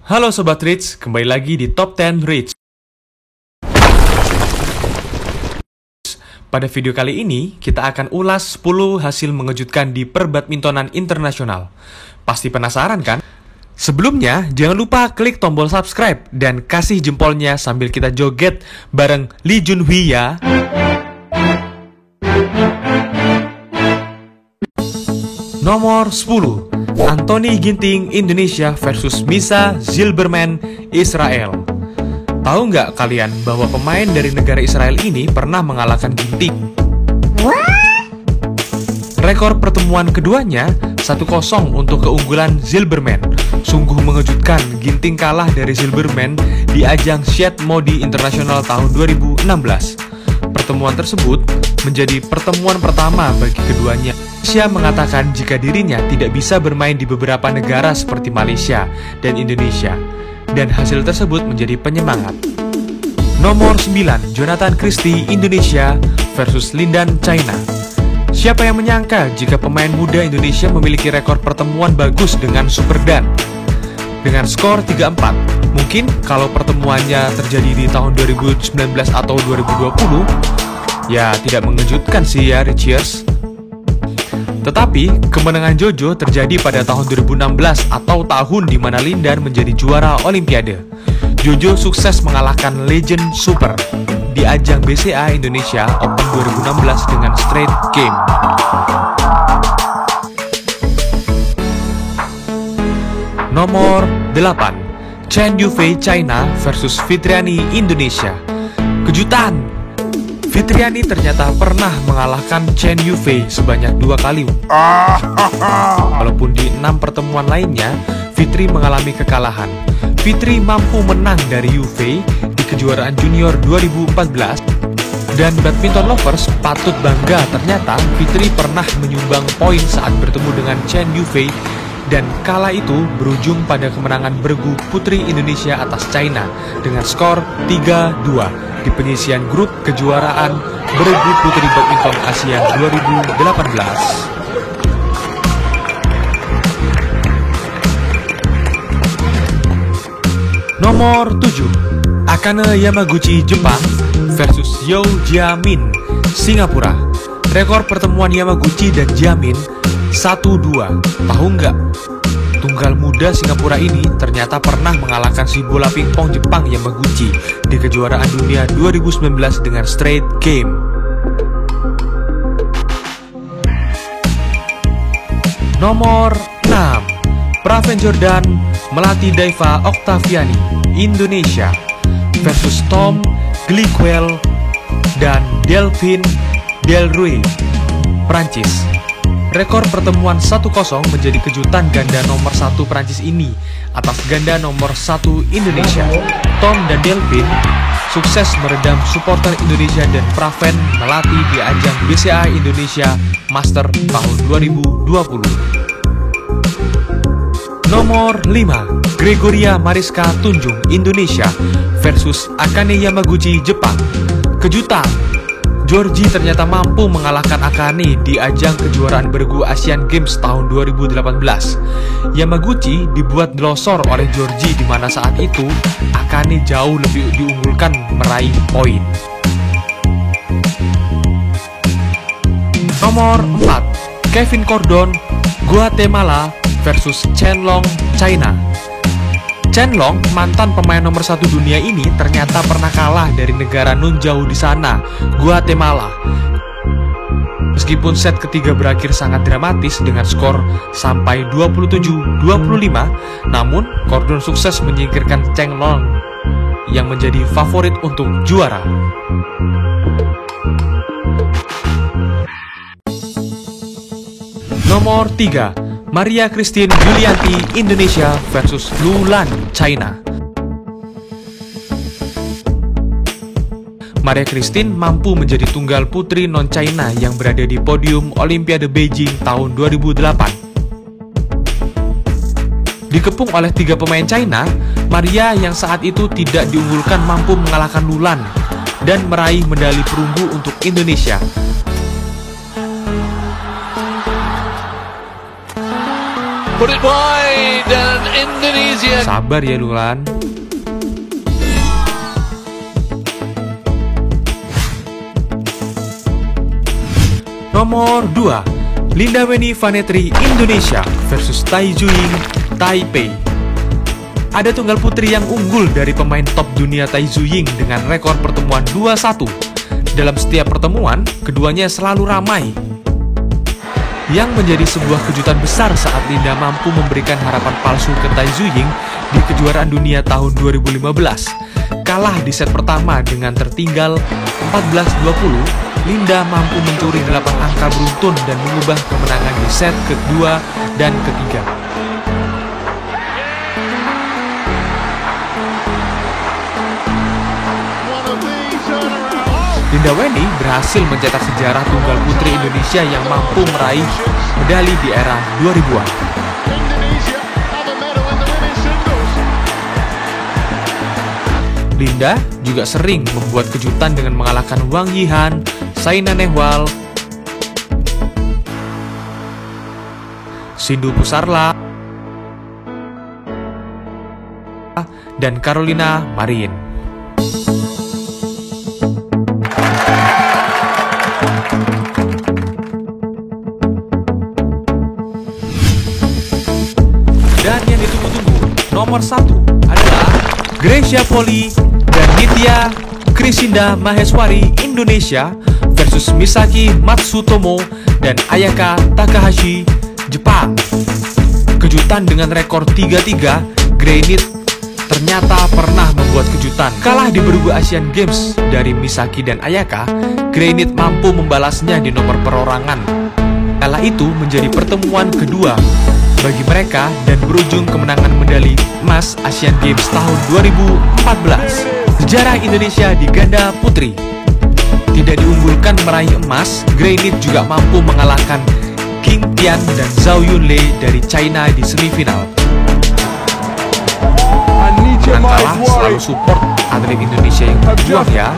Halo Sobat Rich, kembali lagi di Top 10 Rich. Pada video kali ini, kita akan ulas 10 hasil mengejutkan di perbadmintonan internasional. Pasti penasaran kan? Sebelumnya, jangan lupa klik tombol subscribe dan kasih jempolnya sambil kita joget bareng Lee Junhui ya. Nomor 10, Anthony Ginting Indonesia versus Misha Zilberman Israel. Tahu nggak kalian bahwa pemain dari negara Israel ini pernah mengalahkan Ginting? Rekor pertemuan keduanya 1-0 untuk keunggulan Zilberman. Sungguh mengejutkan, Ginting kalah dari Zilberman di ajang Syed Modi Internasional tahun 2016. Pertemuan tersebut menjadi pertemuan pertama bagi keduanya. Malaysia mengatakan jika dirinya tidak bisa bermain di beberapa negara seperti Malaysia dan Indonesia, dan hasil tersebut menjadi penyemangat. Nomor 9, Jonathan Christie Indonesia versus Lindan China. Siapa yang menyangka jika pemain muda Indonesia memiliki rekor pertemuan bagus dengan Super Dan dengan skor 3-4. Mungkin kalau pertemuannya terjadi di tahun 2019 atau 2020, ya tidak mengejutkan sih ya Richiers. Tetapi, kemenangan Jojo terjadi pada tahun 2016 atau tahun di mana Lindan menjadi juara Olimpiade. Jojo sukses mengalahkan Legend Super di ajang BCA Indonesia Open 2016 dengan straight game. Nomor 8, Chen Yufei China versus Fitriani Indonesia. Kejutan! Fitriani ternyata pernah mengalahkan Chen Yufei sebanyak 2 kali. Walaupun di 6 pertemuan lainnya, Fitri mengalami kekalahan. Fitri mampu menang dari Yufei di kejuaraan junior 2014. Dan badminton lovers patut bangga, ternyata Fitri pernah menyumbang poin saat bertemu dengan Chen Yufei. Dan kala itu berujung pada kemenangan bergu putri Indonesia atas China dengan skor 3-2 di penyisian grup kejuaraan bergu putri badminton Asia 2018. Nomor 7, Akane Yamaguchi Jepang versus Yeo Jia-min Singapura. Rekor pertemuan Yamaguchi dan Jia-min 1-2. Tahu nggak? Tunggal muda Singapura ini ternyata pernah mengalahkan si bola pingpong Jepang Yamaguchi di kejuaraan dunia 2019 dengan straight game. Nomor 6, Praven Jordan Melati Daiva Oktaviani Indonesia versus Tom Gliquel dan Delphine Delruy Prancis. Rekor pertemuan 1-0 menjadi kejutan ganda nomor 1 Prancis ini atas ganda nomor 1 Indonesia. Tom dan Delphine sukses meredam supporter Indonesia dan Praven Melati di ajang BCA Indonesia Master tahun 2020. Nomor 5, Gregoria Mariska Tunjung Indonesia versus Akane Yamaguchi Jepang. Kejutan! Georgie ternyata mampu mengalahkan Akane di ajang kejuaraan bergu Asian Games tahun 2018. Yamaguchi dibuat delosor oleh Georgie di mana saat itu Akane jauh lebih diunggulkan meraih poin. Nomor 4, Kevin Cordon Guatemala versus Chen Long China. Chen Long, mantan pemain nomor 1 dunia ini ternyata pernah kalah dari negara nun jauh di sana, Guatemala. Meskipun set ketiga berakhir sangat dramatis dengan skor sampai 27-25, namun Cordon sukses menyingkirkan Chen Long yang menjadi favorit untuk juara. Nomor 3, Maria Christine Yulianti Indonesia versus Lulan China. Maria Christine mampu menjadi tunggal putri non-China yang berada di podium Olimpiade Beijing tahun 2008. Dikepung oleh 3 pemain China, Maria yang saat itu tidak diunggulkan mampu mengalahkan Lulan dan meraih medali perunggu untuk Indonesia. Put it wide and Indonesia. Sabar ya Lulan. Nomor 2, Linda Weni Vanetri Indonesia versus Tai Zuying Taipei. Ada tunggal putri yang unggul dari pemain top dunia Tai Zuying dengan rekor pertemuan 2-1. Dalam setiap pertemuan, keduanya selalu ramai. Yang menjadi sebuah kejutan besar saat Linda mampu memberikan harapan palsu ke Tai Zuying di kejuaraan dunia tahun 2015. Kalah di set pertama dengan tertinggal 14-20, Linda mampu mencuri 8 angka beruntun dan mengubah kemenangan di set kedua dan ketiga. Linda Weni berhasil mencetak sejarah tunggal putri Indonesia yang mampu meraih medali di era 2000-an. Linda juga sering membuat kejutan dengan mengalahkan Wang Yihan, Saina Nehwal, Sindhu Pusarla, dan Carolina Marin. Dan yang ditunggu-tunggu, nomor 1 adalah Gracia Poli dan Nitya Krisinda Maheswari Indonesia versus Misaki Matsutomo dan Ayaka Takahashi Jepang. Kejutan dengan rekor 3-3, Granit ternyata pernah membuat kejutan. Kalah di bergu Asian Games dari Misaki dan Ayaka, Granit mampu membalasnya di nomor perorangan. Kala itu menjadi pertemuan kedua bagi mereka dan berujung kemenangan medali emas Asian Games tahun 2014. Sejarah Indonesia di ganda putri. Tidak diunggulkan meraih emas, Granit juga mampu mengalahkan Qing Tian dan Zhao Yunlei dari China di semifinal. Jangan kalah, selalu support atlet Indonesia yang berjuang ya.